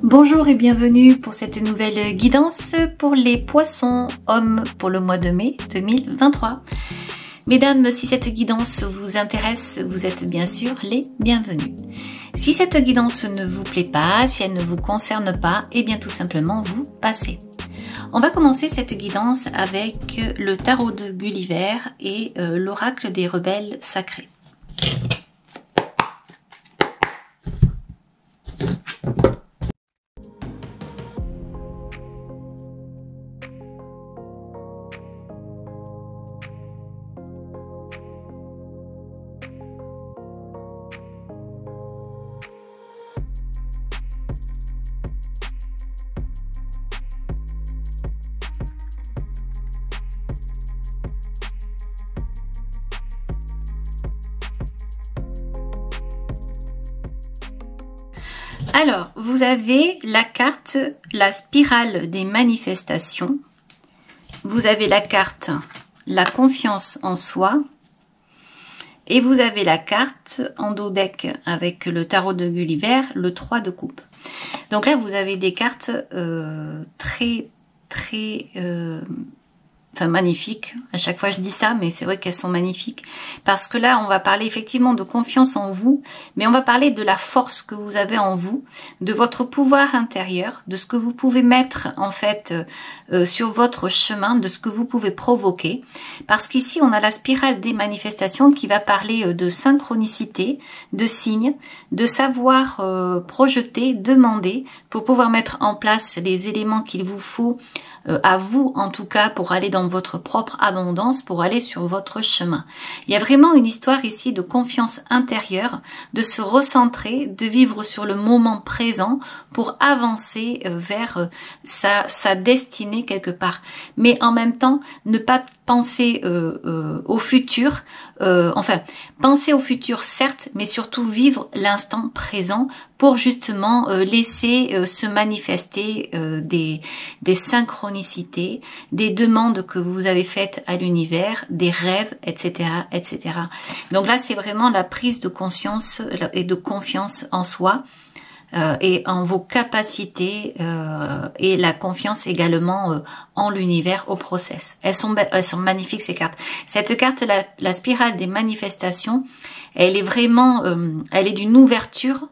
Bonjour et bienvenue pour cette nouvelle guidance pour les poissons hommes pour le mois de mai 2023. Mesdames, si cette guidance vous intéresse, vous êtes bien sûr les bienvenus. Si cette guidance ne vous plaît pas, si elle ne vous concerne pas, eh bien tout simplement vous passez. On va commencer cette guidance avec le tarot de Gulliver et l'oracle des rebelles sacrés. Alors, vous avez la carte, la spirale des manifestations. Vous avez la carte, la confiance en soi. Et vous avez la carte en dos deck avec le tarot de Gulliver, le 3 de coupe. Donc là, vous avez des cartes très magnifiques. À chaque fois je dis ça, mais c'est vrai qu'elles sont magnifiques. Parce que là, on va parler effectivement de confiance en vous, mais on va parler de la force que vous avez en vous, de votre pouvoir intérieur, de ce que vous pouvez mettre en fait sur votre chemin, de ce que vous pouvez provoquer. Parce qu'ici, on a la spirale des manifestations qui va parler de synchronicité, de signes, de savoir projeter, demander, pour pouvoir mettre en place les éléments qu'il vous faut à vous en tout cas pour aller dans votre propre abondance, pour aller sur votre chemin. Il y a vraiment une histoire ici de confiance intérieure, de se recentrer, de vivre sur le moment présent pour avancer vers sa destinée quelque part. Mais en même temps, ne pas penser au futur, penser au futur certes, mais surtout vivre l'instant présent pour justement laisser se manifester des synchronicités, des demandes que vous avez faites à l'univers, des rêves, etc., etc. Donc là, c'est vraiment la prise de conscience et de confiance en soi. Et en vos capacités et la confiance également en l'univers, au process. Elles sont magnifiques ces cartes. Cette carte, la spirale des manifestations, elle est vraiment, elle est d'une ouverture.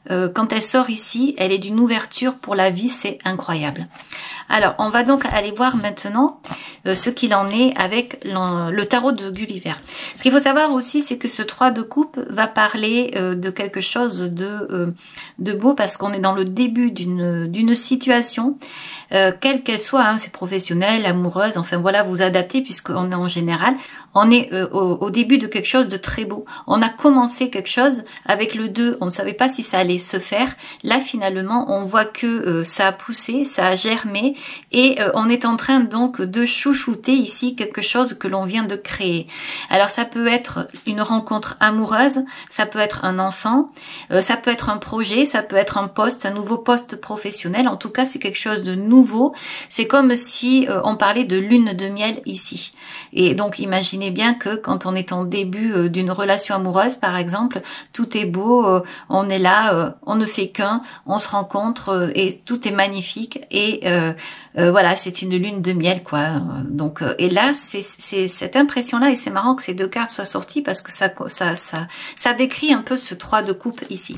Quand elle sort ici, elle est d'une ouverture pour la vie, c'est incroyable. Alors, on va donc aller voir maintenant ce qu'il en est avec le tarot de Gulliver. Ce qu'il faut savoir aussi, c'est que ce 3 de coupe va parler de quelque chose de beau, parce qu'on est dans le début d'une situation, quelle qu'elle soit, hein, c'est professionnel, amoureuse, enfin voilà, vous adaptez puisqu'on est en général, on est au début de quelque chose de très beau. On a commencé quelque chose avec le 2, on ne savait pas si ça allait se faire. Là, finalement, on voit que ça a poussé, ça a germé, et on est en train donc de chouchouter ici quelque chose que l'on vient de créer. Alors, ça peut être une rencontre amoureuse, ça peut être un enfant, ça peut être un projet, ça peut être un poste, un nouveau poste professionnel. En tout cas, c'est quelque chose de nouveau. C'est comme si on parlait de lune de miel ici. Et donc, imaginez bien que quand on est en début d'une relation amoureuse, par exemple, tout est beau, on est là, on ne fait qu'un, on se rencontre et tout est magnifique. Et voilà, c'est une lune de miel, quoi. Donc, et là, c'est cette impression-là, et c'est marrant que ces deux cartes soient sorties parce que ça décrit un peu ce 3 de coupe ici.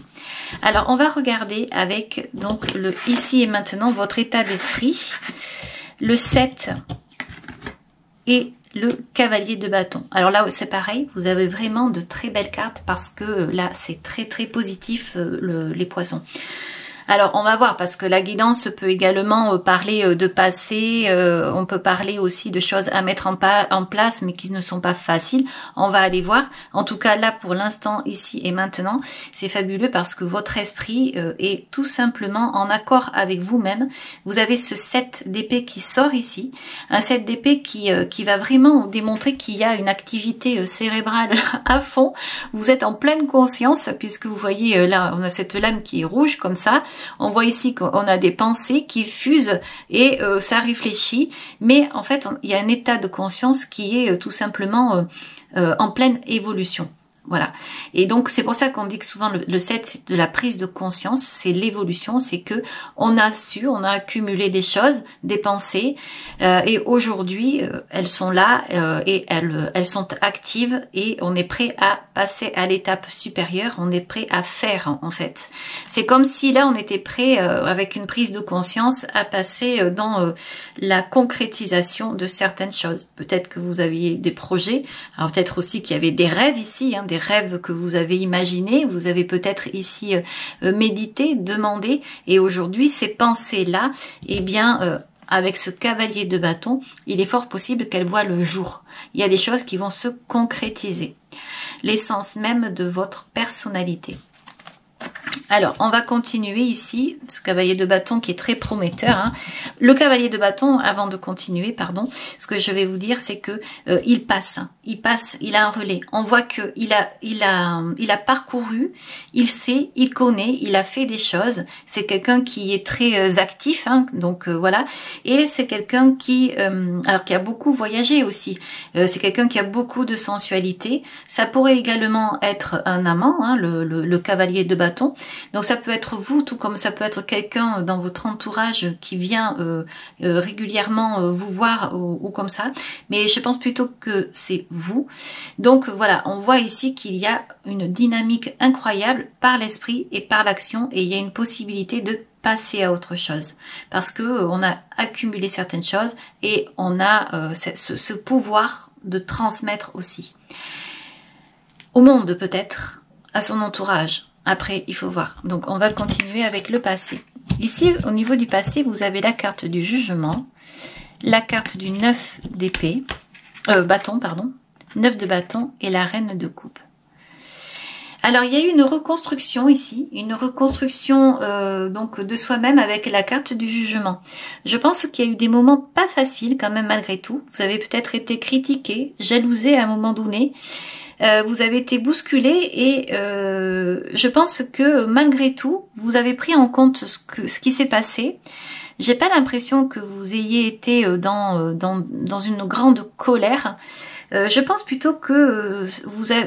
Alors, on va regarder avec donc le ici et maintenant votre état d'esprit, le 7 et le cavalier de bâton. Alors là, c'est pareil, vous avez vraiment de très belles cartes parce que là, c'est très positif les poissons. Alors, on va voir, parce que la guidance peut également parler de passé, on peut parler aussi de choses à mettre en place, mais qui ne sont pas faciles. On va aller voir. En tout cas, là, pour l'instant, ici et maintenant, c'est fabuleux parce que votre esprit est tout simplement en accord avec vous-même. Vous avez ce 7 d'épée qui sort ici, un 7 d'épée qui va vraiment démontrer qu'il y a une activité cérébrale à fond. Vous êtes en pleine conscience, puisque vous voyez, là, on a cette lame qui est rouge, comme ça. On voit ici qu'on a des pensées qui fusent et ça réfléchit, mais en fait, il y a un état de conscience qui est tout simplement en pleine évolution. Voilà. Et donc c'est pour ça qu'on dit que souvent le 7 c'est de la prise de conscience, c'est l'évolution, c'est que on a accumulé des choses, des pensées, et aujourd'hui elles sont là et elles sont actives et on est prêt à passer à l'étape supérieure, on est prêt à faire en fait. C'est comme si là on était prêt avec une prise de conscience à passer dans la concrétisation de certaines choses. Peut-être que vous aviez des projets, alors peut-être aussi qu'il y avait des rêves ici, des rêves que vous avez imaginés, vous avez peut-être ici médité, demandé, et aujourd'hui ces pensées-là, eh bien, avec ce cavalier de bâton, il est fort possible qu'elles voient le jour. Il y a des choses qui vont se concrétiser. L'essence même de votre personnalité. Alors, on va continuer ici, ce cavalier de bâton qui est très prometteur. Le cavalier de bâton, avant de continuer, pardon, ce que je vais vous dire, c'est que il passe, il a un relais. On voit que il a parcouru, il sait, il connaît, il a fait des choses. C'est quelqu'un qui est très actif, donc voilà. Et c'est quelqu'un qui a beaucoup voyagé aussi. C'est quelqu'un qui a beaucoup de sensualité. Ça pourrait également être un amant, le cavalier de bâton. Donc ça peut être vous, tout comme ça peut être quelqu'un dans votre entourage qui vient régulièrement vous voir ou comme ça. Mais je pense plutôt que c'est vous. Donc voilà, on voit ici qu'il y a une dynamique incroyable par l'esprit et par l'action, et il y a une possibilité de passer à autre chose parce que on a accumulé certaines choses et on a ce pouvoir de transmettre aussi au monde, peut-être à son entourage. Après, il faut voir. Donc, on va continuer avec le passé. Ici, au niveau du passé, vous avez la carte du jugement, la carte du 9 d'épée, bâton, pardon, 9 de bâton et la reine de coupe. Alors, il y a eu une reconstruction ici, une reconstruction donc de soi-même avec la carte du jugement. Je pense qu'il y a eu des moments pas faciles quand même malgré tout. Vous avez peut-être été critiqué, jalousé à un moment donné. Vous avez été bousculé et je pense que malgré tout, vous avez pris en compte ce qui s'est passé. J'ai pas l'impression que vous ayez été dans une grande colère. Je pense plutôt que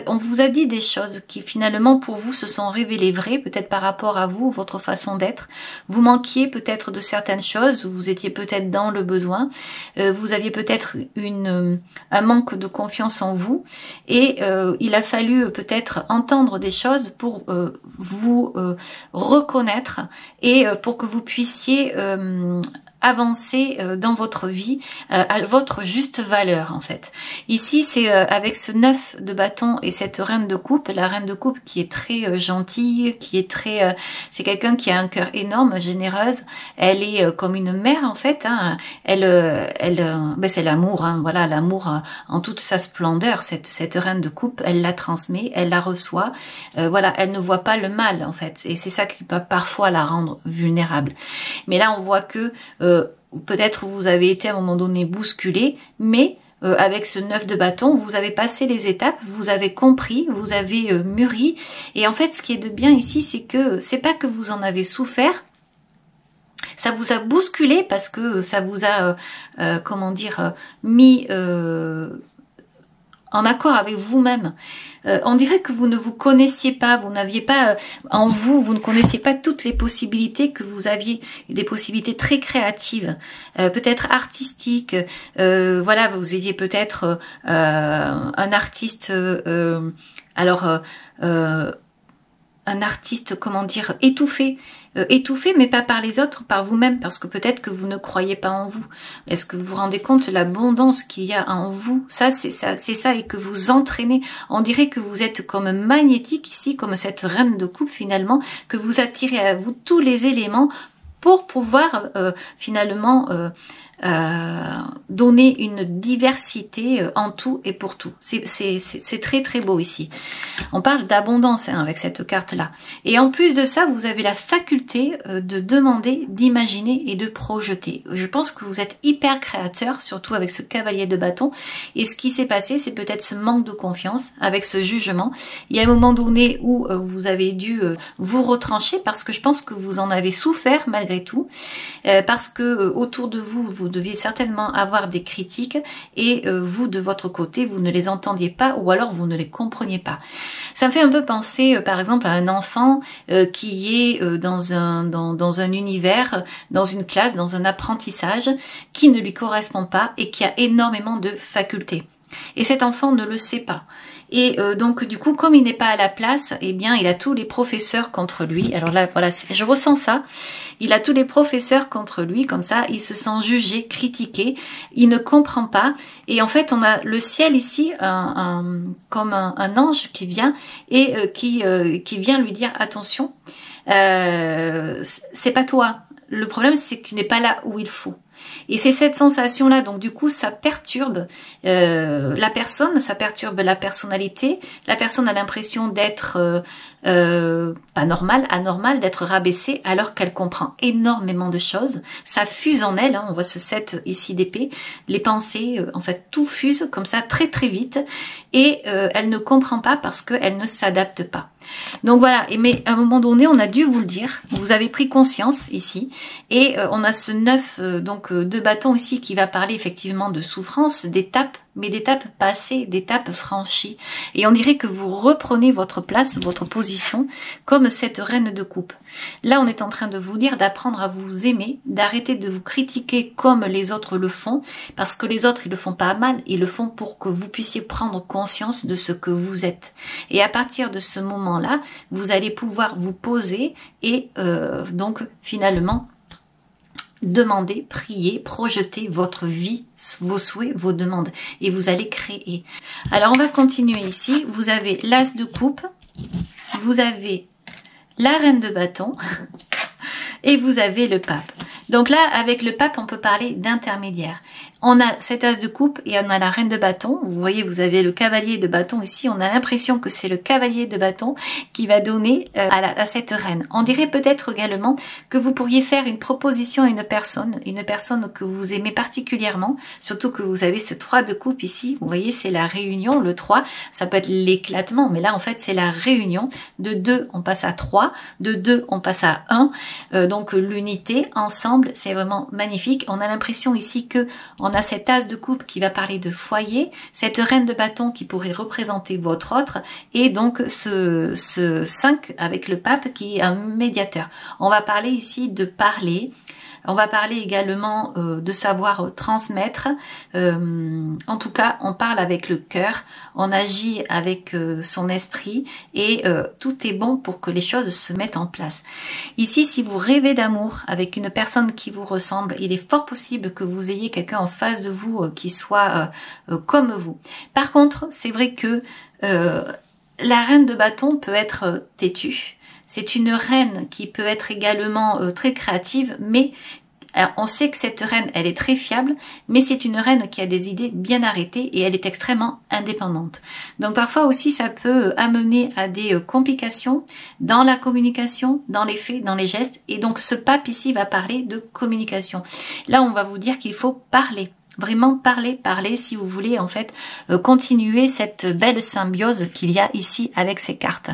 on vous a dit des choses qui finalement pour vous se sont révélées vraies, peut-être par rapport à vous, votre façon d'être. Vous manquiez peut-être de certaines choses, vous étiez peut-être dans le besoin, vous aviez peut-être un manque de confiance en vous et il a fallu peut-être entendre des choses pour vous reconnaître et pour que vous puissiez avancer dans votre vie à votre juste valeur en fait. Ici c'est avec ce 9 de bâton et cette reine de coupe, la reine de coupe qui est très gentille, qui est très c'est quelqu'un qui a un cœur énorme, généreuse, elle est comme une mère en fait, c'est l'amour, voilà, l'amour en toute sa splendeur, cette reine de coupe, elle la transmet, elle la reçoit, voilà, elle ne voit pas le mal en fait, et c'est ça qui peut parfois la rendre vulnérable. Mais là on voit que peut-être vous avez été à un moment donné bousculé, mais avec ce 9 de bâton, vous avez passé les étapes, vous avez compris, vous avez mûri. Et en fait, ce qui est de bien ici, c'est que c'est pas que vous en avez souffert, ça vous a bousculé parce que ça vous a, comment dire, mis en accord avec vous-même. On dirait que vous ne vous connaissiez pas, vous n'aviez pas en vous, vous ne connaissiez pas toutes les possibilités que vous aviez, des possibilités très créatives, peut-être artistiques, voilà, vous ayez peut-être un artiste, un artiste, comment dire, étouffé, mais pas par les autres, par vous-même, parce que peut-être que vous ne croyez pas en vous. Est-ce que vous vous rendez compte de l'abondance qu'il y a en vous? Ça, et que vous entraînez. On dirait que vous êtes comme magnétique ici, comme cette reine de coupe finalement, que vous attirez à vous tous les éléments pour pouvoir finalement donner une diversité en tout et pour tout. C'est très très beau ici. On parle d'abondance avec cette carte là. Et en plus de ça, vous avez la faculté de demander, d'imaginer et de projeter. Je pense que vous êtes hyper créateur, surtout avec ce cavalier de bâton. Et ce qui s'est passé, c'est peut-être ce manque de confiance avec ce jugement. Il y a un moment donné où vous avez dû vous retrancher parce que je pense que vous en avez souffert malgré tout. Parce que autour de vous, vous deviez certainement avoir des critiques et vous, de votre côté, vous ne les entendiez pas ou alors vous ne les compreniez pas. Ça me fait un peu penser, par exemple, à un enfant qui est dans un univers, dans une classe, dans un apprentissage qui ne lui correspond pas et qui a énormément de facultés. Et cet enfant ne le sait pas. Et donc du coup, comme il n'est pas à la place, eh bien il a tous les professeurs contre lui. Alors là, voilà, je ressens ça. Il a tous les professeurs contre lui, comme ça, il se sent jugé, critiqué, il ne comprend pas. Et en fait, on a le ciel ici, comme un ange qui vient et qui vient lui dire attention, c'est pas toi. Le problème, c'est que tu n'es pas là où il faut. Et c'est cette sensation-là, donc du coup, ça perturbe la personne, ça perturbe la personnalité. La personne a l'impression d'être pas normale, anormale, d'être rabaissée, alors qu'elle comprend énormément de choses. Ça fuse en elle, hein, on voit ce 7 ici d'épée, les pensées, en fait, tout fuse comme ça très très vite, et elle ne comprend pas parce qu'elle ne s'adapte pas. Donc voilà, mais à un moment donné, on a dû vous le dire, vous avez pris conscience ici, et on a ce 9 de bâton ici qui va parler effectivement de souffrance, d'étapes, mais d'étapes passées, d'étapes franchies. Et on dirait que vous reprenez votre place, votre position, comme cette reine de coupe. Là, on est en train de vous dire d'apprendre à vous aimer, d'arrêter de vous critiquer comme les autres le font, parce que les autres, ils le font pas mal, ils le font pour que vous puissiez prendre conscience de ce que vous êtes. Et à partir de ce moment-là, vous allez pouvoir vous poser et donc finalement demander, prier, projeter votre vie, vos souhaits, vos demandes. Et vous allez créer. Alors on va continuer ici. Vous avez l'as de coupe, vous avez la reine de bâton et vous avez le pape. Donc là, avec le pape, on peut parler d'intermédiaire. On a cet as de coupe et on a la reine de bâton. Vous voyez, vous avez le cavalier de bâton ici. On a l'impression que c'est le cavalier de bâton qui va donner à cette reine. On dirait peut-être également que vous pourriez faire une proposition à une personne que vous aimez particulièrement, surtout que vous avez ce 3 de coupe ici. Vous voyez, c'est la réunion. Le 3, ça peut être l'éclatement, mais là, en fait, c'est la réunion. De 2, on passe à 3. De 2, on passe à 1. Donc, l'unité, ensemble, c'est vraiment magnifique. On a l'impression ici que on a cet as de coupe qui va parler de foyer, cette reine de bâton qui pourrait représenter votre autre, et donc ce 5 avec le pape qui est un médiateur. On va parler ici de parler, on va parler également de savoir transmettre. En tout cas, on parle avec le cœur, on agit avec son esprit et tout est bon pour que les choses se mettent en place. Ici, si vous rêvez d'amour avec une personne qui vous ressemble, il est fort possible que vous ayez quelqu'un en face de vous qui soit comme vous. Par contre, c'est vrai que la reine de bâton peut être têtue. C'est une reine qui peut être également très créative, mais alors, on sait que cette reine, elle est très fiable, mais c'est une reine qui a des idées bien arrêtées et elle est extrêmement indépendante. Donc parfois aussi, ça peut amener à des complications dans la communication, dans les faits, dans les gestes. Et donc ce pape ici va parler de communication. Là, on va vous dire qu'il faut parler. Vraiment parler si vous voulez en fait continuer cette belle symbiose qu'il y a ici avec ces cartes.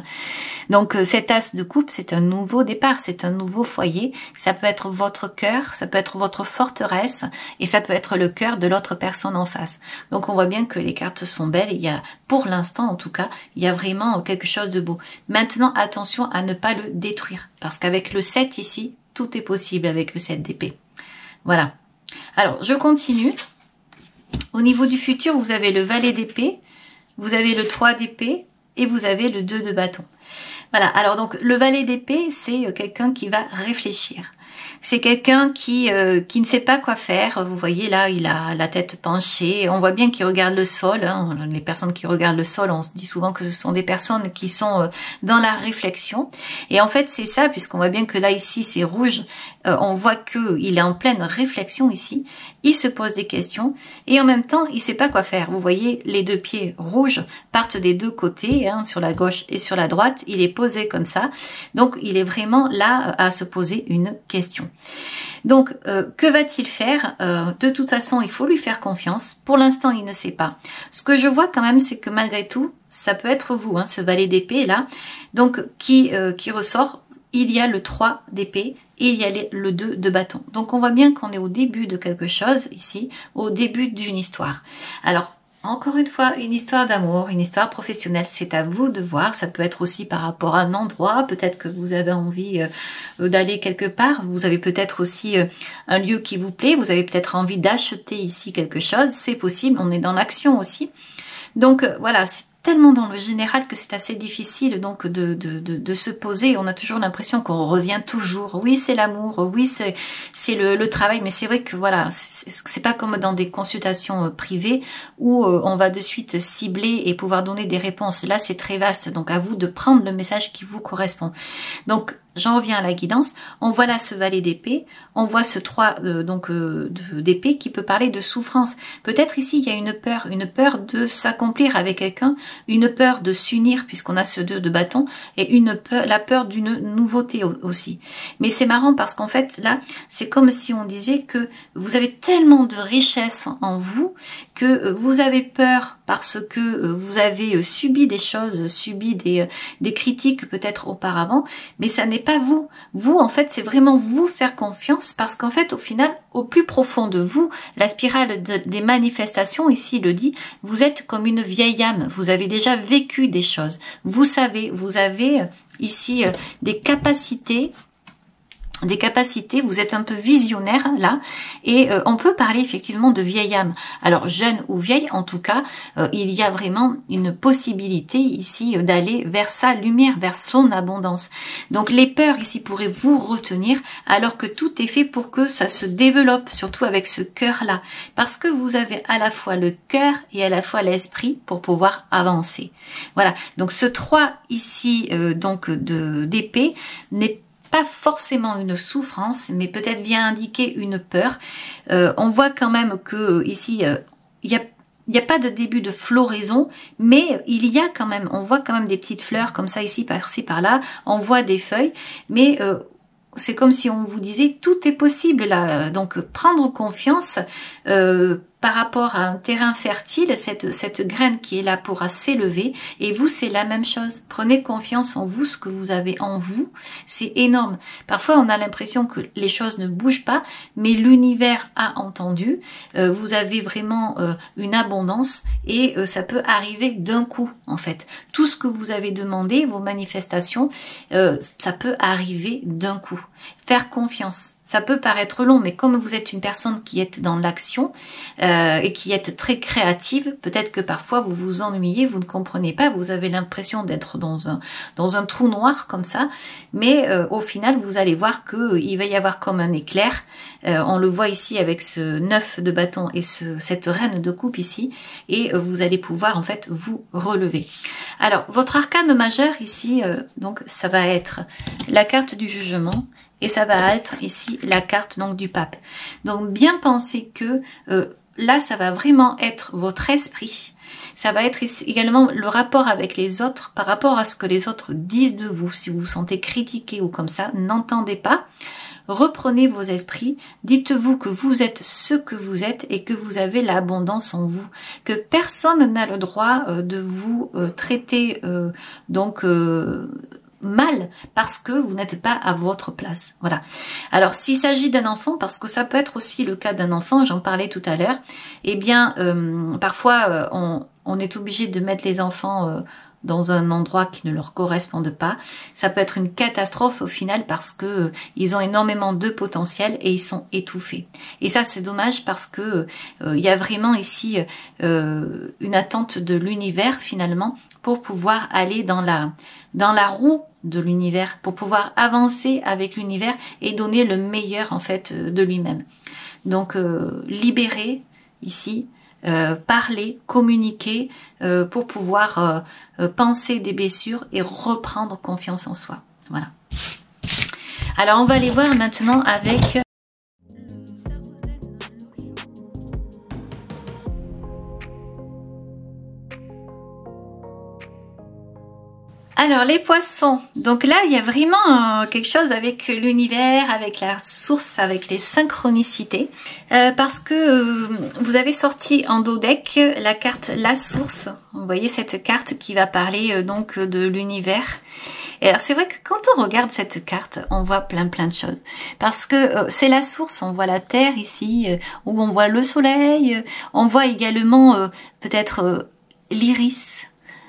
Donc cet as de coupe, c'est un nouveau départ, c'est un nouveau foyer. Ça peut être votre cœur, ça peut être votre forteresse et ça peut être le cœur de l'autre personne en face. Donc on voit bien que les cartes sont belles. Il y a, pour l'instant en tout cas, il y a vraiment quelque chose de beau. Maintenant, attention à ne pas le détruire parce qu'avec le 7 ici, tout est possible avec le 7 d'épée. Voilà. Alors, je continue. Au niveau du futur, vous avez le valet d'épée, vous avez le 3 d'épée et vous avez le 2 de bâton. Voilà, alors donc le valet d'épée, c'est quelqu'un qui va réfléchir. C'est quelqu'un qui ne sait pas quoi faire. Vous voyez là, il a la tête penchée. On voit bien qu'il regarde le sol. Hein. Les personnes qui regardent le sol, on se dit souvent que ce sont des personnes qui sont dans la réflexion. Et en fait, c'est ça, puisqu'on voit bien que là, ici, c'est rouge. On voit qu'il est en pleine réflexion ici. Il se pose des questions. Et en même temps, il ne sait pas quoi faire. Vous voyez, les deux pieds rouges partent des deux côtés, hein, sur la gauche et sur la droite. Il est posé comme ça. Donc, il est vraiment là à se poser une question. Donc, que va-t-il faire? De toute façon, il faut lui faire confiance. Pour l'instant, il ne sait pas. Ce que je vois quand même, c'est que malgré tout, ça peut être vous, hein, ce valet d'épée là, donc qui ressort. il y a le 3 d'épée et il y a le 2 de bâton. Donc on voit bien qu'on est au début de quelque chose ici, au début d'une histoire. Alors, encore une fois, une histoire d'amour, une histoire professionnelle, c'est à vous de voir. Ça peut être aussi par rapport à un endroit, peut-être que vous avez envie d'aller quelque part. Vous avez peut-être aussi un lieu qui vous plaît, vous avez peut-être envie d'acheter ici quelque chose, c'est possible, on est dans l'action aussi. Donc voilà, c'est tellement dans le général que c'est assez difficile donc de se poser. On a toujours l'impression qu'on revient toujours. Oui, c'est l'amour, oui, c'est le travail, mais c'est vrai que voilà, c'est pas comme dans des consultations privées où on va de suite cibler et pouvoir donner des réponses. Là, c'est très vaste, donc à vous de prendre le message qui vous correspond. Donc, j'en reviens à la guidance. On voit là ce valet d'épée, on voit ce 3 d'épée qui peut parler de souffrance. Peut-être ici, il y a une peur de s'accomplir avec quelqu'un, une peur de s'unir puisqu'on a ce 2 de bâton et la peur d'une nouveauté aussi. Mais c'est marrant parce qu'en fait là, c'est comme si on disait que vous avez tellement de richesse en vous que vous avez peur parce que vous avez subi des choses, subi des critiques peut-être auparavant, mais ça n'est pas vous. Vous, en fait, c'est vraiment vous faire confiance parce qu'en fait, au final, au plus profond de vous, la spirale des manifestations, ici il le dit, vous êtes comme une vieille âme. Vous avez déjà vécu des choses. Vous savez, vous avez ici des capacités, vous êtes un peu visionnaire là, et on peut parler effectivement de vieille âme. Alors jeune ou vieille, en tout cas, il y a vraiment une possibilité ici d'aller vers sa lumière, vers son abondance. Donc les peurs ici pourraient vous retenir, alors que tout est fait pour que ça se développe, surtout avec ce cœur-là, parce que vous avez à la fois le cœur et à la fois l'esprit pour pouvoir avancer. Voilà, donc ce 3 ici, donc d'épée, n'est pas forcément une souffrance, mais peut-être bien indiquer une peur. On voit quand même que ici, il n'y a pas de début de floraison, mais il y a quand même, on voit quand même des petites fleurs comme ça ici, par-ci, par-là, on voit des feuilles, mais c'est comme si on vous disait tout est possible là. Donc prendre confiance par rapport à un terrain fertile, cette graine qui est là pourra s'élever, et vous c'est la même chose. Prenez confiance en vous, ce que vous avez en vous, c'est énorme. Parfois on a l'impression que les choses ne bougent pas, mais l'univers a entendu. Vous avez vraiment une abondance et ça peut arriver d'un coup en fait. Tout ce que vous avez demandé, vos manifestations, ça peut arriver d'un coup. Faire confiance. Ça peut paraître long, mais comme vous êtes une personne qui est dans l'action et qui est très créative, peut-être que parfois vous vous ennuyez, vous ne comprenez pas, vous avez l'impression d'être dans un trou noir comme ça, mais au final vous allez voir qu'il va y avoir comme un éclair. On le voit ici avec ce 9 de bâton et cette reine de coupe ici, et vous allez pouvoir en fait vous relever. Alors votre arcane majeur ici, donc ça va être la carte du jugement. Et ça va être ici la carte donc du pape. Donc bien penser que là ça va vraiment être votre esprit. Ça va être également le rapport avec les autres par rapport à ce que les autres disent de vous. Si vous vous sentez critiqué ou comme ça, n'entendez pas. Reprenez vos esprits, dites-vous que vous êtes ce que vous êtes et que vous avez l'abondance en vous, que personne n'a le droit de vous traiter mal parce que vous n'êtes pas à votre place. Voilà. Alors s'il s'agit d'un enfant, parce que ça peut être aussi le cas d'un enfant, j'en parlais tout à l'heure, eh bien parfois on est obligé de mettre les enfants dans un endroit qui ne leur corresponde pas. Ça peut être une catastrophe au final parce que ils ont énormément de potentiel et ils sont étouffés. Et ça c'est dommage parce que il y a vraiment ici une attente de l'univers finalement pour pouvoir aller dans la roue de l'univers, pour pouvoir avancer avec l'univers et donner le meilleur en fait de lui-même. Donc libérer ici, parler, communiquer pour pouvoir penser des blessures et reprendre confiance en soi. Voilà. Alors on va aller voir maintenant avec alors les poissons, donc là il y a vraiment quelque chose avec l'univers, avec la source, avec les synchronicités, parce que vous avez sorti en dos deck la carte la source. Vous voyez cette carte qui va parler donc de l'univers. Et alors c'est vrai que quand on regarde cette carte, on voit plein de choses. Parce que c'est la source, on voit la terre ici, où on voit le soleil, on voit également peut-être l'iris.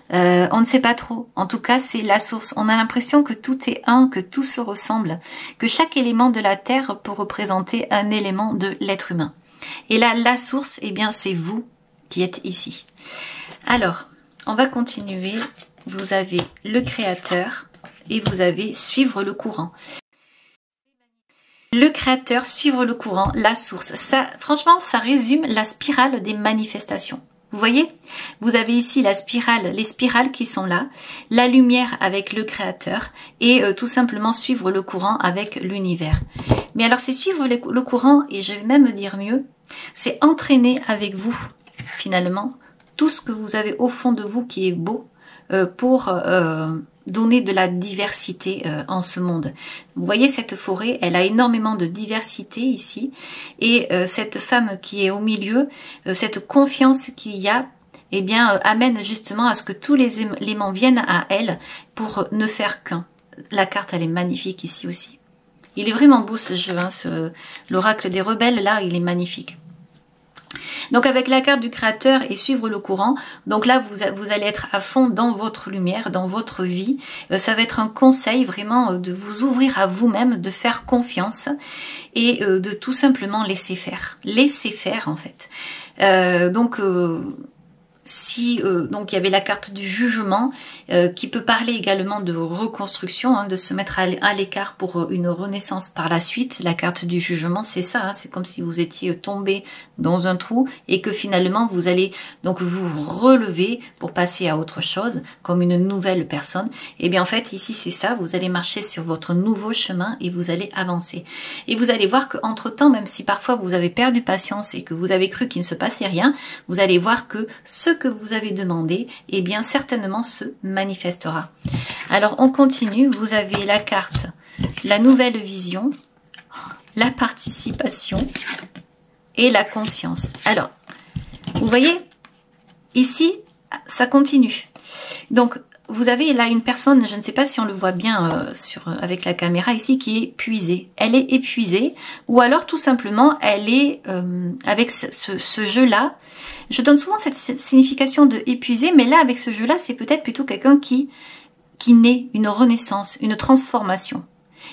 On ne sait pas trop. En tout cas, c'est la source. On a l'impression que tout est un, que tout se ressemble, que chaque élément de la terre peut représenter un élément de l'être humain. Et là, la source, eh bien, c'est vous qui êtes ici. Alors, on va continuer. Vous avez le créateur et vous avez suivre le courant. Le créateur, suivre le courant, la source. Ça, franchement, ça résume la spirale des manifestations. Vous voyez, vous avez ici la spirale, les spirales qui sont là, la lumière avec le créateur et tout simplement suivre le courant avec l'univers. Mais alors c'est suivre le courant et je vais même dire mieux, c'est entraîner avec vous finalement tout ce que vous avez au fond de vous qui est beau pour donner de la diversité en ce monde. Vous voyez cette forêt, elle a énormément de diversité ici et cette femme qui est au milieu, cette confiance qu'il y a, eh bien amène justement à ce que tous les éléments viennent à elle pour ne faire qu'un. La carte, elle est magnifique ici aussi. Il est vraiment beau ce jeu, hein, l'oracle des rebelles, là, il est magnifique. Donc avec la carte du créateur et suivre le courant, donc là vous allez être à fond dans votre lumière, dans votre vie. Ça va être un conseil vraiment de vous ouvrir à vous-même, de faire confiance et de tout simplement laisser faire. Laisser faire en fait. Donc il y avait la carte du jugement qui peut parler également de reconstruction, hein, de se mettre à l'écart pour une renaissance par la suite. La carte du jugement, c'est ça, hein, c'est comme si vous étiez tombé dans un trou et que finalement vous allez donc vous relever pour passer à autre chose, comme une nouvelle personne. Et bien en fait ici c'est ça, vous allez marcher sur votre nouveau chemin et vous allez avancer. Et vous allez voir qu'entre temps, même si parfois vous avez perdu patience et que vous avez cru qu'il ne se passait rien, vous allez voir que ce que vous avez demandé, eh bien certainement se manifestera. Alors on continue, vous avez la carte, la nouvelle vision, la participation et la conscience. Alors, vous voyez, ici, ça continue. Donc, vous avez là une personne, je ne sais pas si on le voit bien avec la caméra ici, qui est épuisée. Elle est épuisée ou alors tout simplement elle est avec ce jeu-là. Je donne souvent cette signification de épuisé, mais là avec ce jeu-là, c'est peut-être plutôt quelqu'un qui naît, une renaissance, une transformation.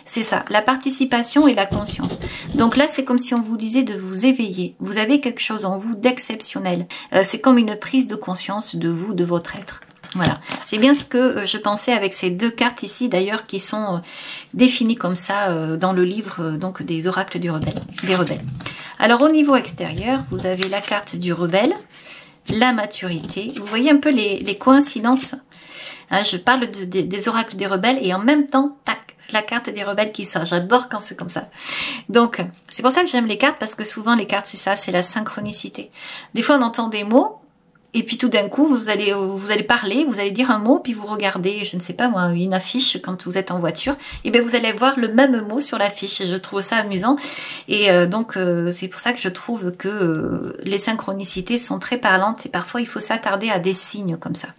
C'est ça, la participation et la conscience. Donc là, c'est comme si on vous disait de vous éveiller. Vous avez quelque chose en vous d'exceptionnel. C'est comme une prise de conscience de vous, de votre être. Voilà, c'est bien ce que je pensais avec ces deux cartes ici d'ailleurs qui sont définies comme ça dans le livre donc des oracles des rebelles. Alors au niveau extérieur, vous avez la carte du rebelle, la maturité. Vous voyez un peu les coïncidences. Hein, je parle des oracles des rebelles et en même temps, tac, la carte des rebelles qui sort. J'adore quand c'est comme ça. Donc c'est pour ça que j'aime les cartes parce que souvent les cartes c'est ça, c'est la synchronicité. Des fois on entend des mots. Et puis tout d'un coup, vous allez parler, vous allez dire un mot, puis vous regardez, je ne sais pas moi, une affiche quand vous êtes en voiture, et bien vous allez voir le même mot sur l'affiche. Je trouve ça amusant. Et donc c'est pour ça que je trouve que les synchronicités sont très parlantes et parfois il faut s'attarder à des signes comme ça.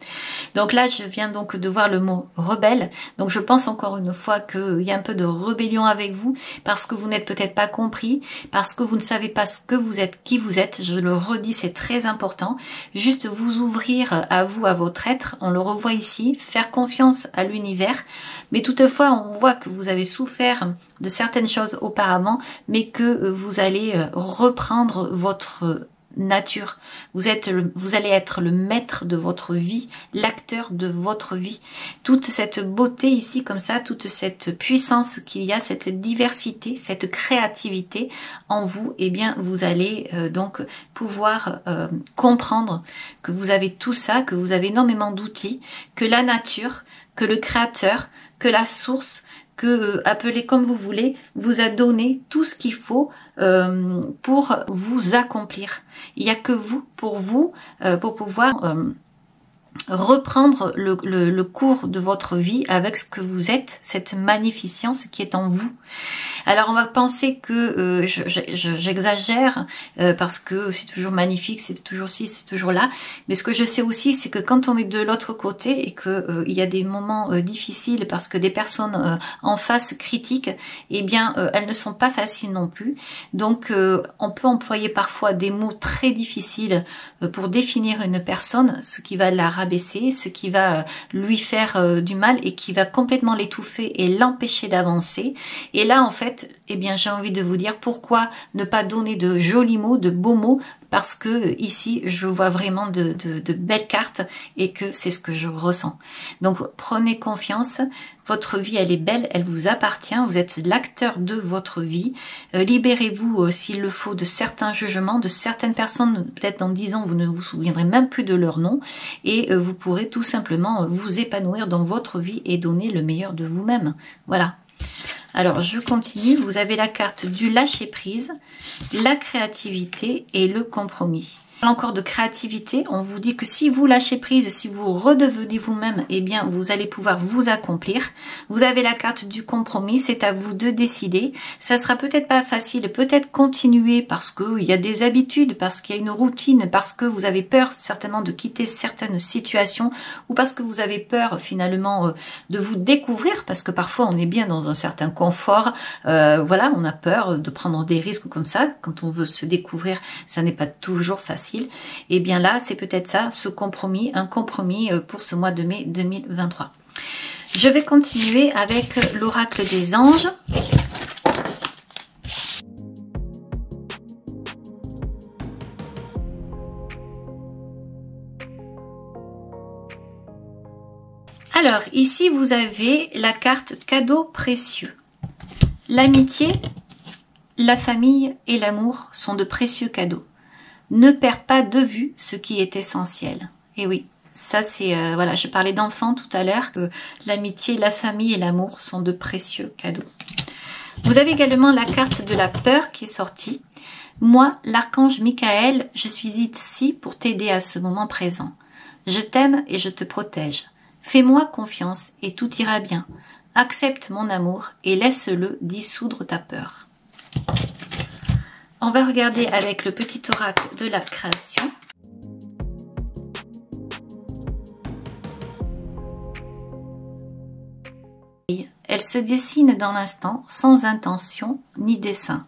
Donc là, je viens donc de voir le mot rebelle. Donc je pense encore une fois qu'il y a un peu de rébellion avec vous, parce que vous n'êtes peut-être pas compris, parce que vous ne savez pas ce que vous êtes, qui vous êtes. Je le redis, c'est très important. Juste vous ouvrir à vous, à votre être, on le revoit ici, faire confiance à l'univers, mais toutefois on voit que vous avez souffert de certaines choses auparavant, mais que vous allez reprendre votre nature. Vous allez être le maître de votre vie, l'acteur de votre vie. Toute cette beauté ici comme ça, toute cette puissance qu'il y a, cette diversité, cette créativité en vous, eh bien vous allez donc pouvoir comprendre que vous avez tout ça, que vous avez énormément d'outils, que la nature, que le créateur, que la source, que appelez comme vous voulez, vous a donné tout ce qu'il faut pour vous accomplir. Il n'y a que vous, pour pouvoir reprendre le cours de votre vie avec ce que vous êtes, cette magnificence qui est en vous. Alors on va penser que j'exagère parce que c'est toujours magnifique, c'est toujours ci, c'est toujours là. Mais ce que je sais aussi, c'est que quand on est de l'autre côté et que il y a des moments difficiles parce que des personnes en face critiquent, eh bien elles ne sont pas faciles non plus. Donc on peut employer parfois des mots très difficiles pour définir une personne, ce qui va la rabaisser, ce qui va lui faire du mal et qui va complètement l'étouffer et l'empêcher d'avancer. Et là en fait, eh bien, j'ai envie de vous dire pourquoi ne pas donner de jolis mots, de beaux mots, parce que ici, je vois vraiment de belles cartes et que c'est ce que je ressens. Donc, prenez confiance. Votre vie, elle est belle, elle vous appartient. Vous êtes l'acteur de votre vie. Libérez-vous, s'il le faut, de certains jugements, de certaines personnes. Peut-être dans 10 ans, vous ne vous souviendrez même plus de leur nom. Et vous pourrez tout simplement vous épanouir dans votre vie et donner le meilleur de vous-même. Voilà. Alors, je continue. Vous avez la carte du lâcher-prise, la créativité et le compromis. Encore de créativité, on vous dit que si vous lâchez prise, si vous redevenez vous-même, eh bien, vous allez pouvoir vous accomplir. Vous avez la carte du compromis, c'est à vous de décider. Ça sera peut-être pas facile, peut-être continuer parce qu'il y a des habitudes, parce qu'il y a une routine, parce que vous avez peur certainement de quitter certaines situations ou parce que vous avez peur finalement de vous découvrir, parce que parfois on est bien dans un certain confort. Voilà, on a peur de prendre des risques comme ça. Quand on veut se découvrir, ça n'est pas toujours facile. Et bien là, c'est peut-être ça, ce compromis, un compromis pour ce mois de mai 2023. Je vais continuer avec l'oracle des anges. Alors, ici, vous avez la carte cadeau précieux. L'amitié, la famille et l'amour sont de précieux cadeaux. Ne perds pas de vue ce qui est essentiel. Et oui, ça c'est, voilà, je parlais d'enfants tout à l'heure, que l'amitié, la famille et l'amour sont de précieux cadeaux. Vous avez également la carte de la peur qui est sortie. Moi, l'archange Michael, je suis ici pour t'aider à ce moment présent. Je t'aime et je te protège. Fais-moi confiance et tout ira bien. Accepte mon amour et laisse-le dissoudre ta peur. On va regarder avec le petit oracle de la création. Elle se dessine dans l'instant, sans intention ni dessein.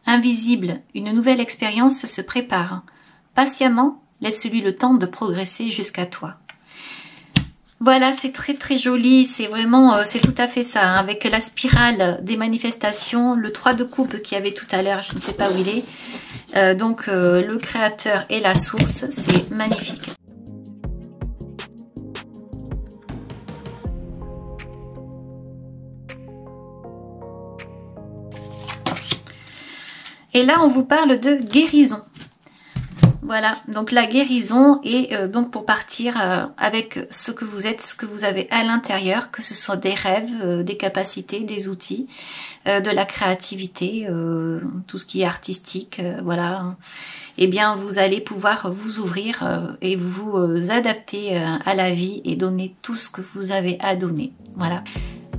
Invisible, une nouvelle expérience se prépare. Patiemment, laisse-lui le temps de progresser jusqu'à toi. Voilà, c'est très très joli, c'est vraiment, c'est tout à fait ça, hein, avec la spirale des manifestations, le 3 de coupe qu'il y avait tout à l'heure, je ne sais pas où il est, donc le créateur et la source, c'est magnifique. Et là, on vous parle de guérison. Voilà, donc la guérison et donc pour partir avec ce que vous êtes, ce que vous avez à l'intérieur, que ce soit des rêves, des capacités, des outils, de la créativité, tout ce qui est artistique, voilà. Eh bien, vous allez pouvoir vous ouvrir et vous adapter à la vie et donner tout ce que vous avez à donner. Voilà.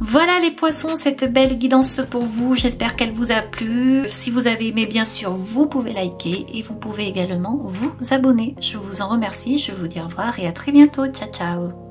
Voilà les poissons, cette belle guidance pour vous, j'espère qu'elle vous a plu. Si vous avez aimé, bien sûr, vous pouvez liker et vous pouvez également vous abonner. Je vous en remercie, je vous dis au revoir et à très bientôt. Ciao, ciao.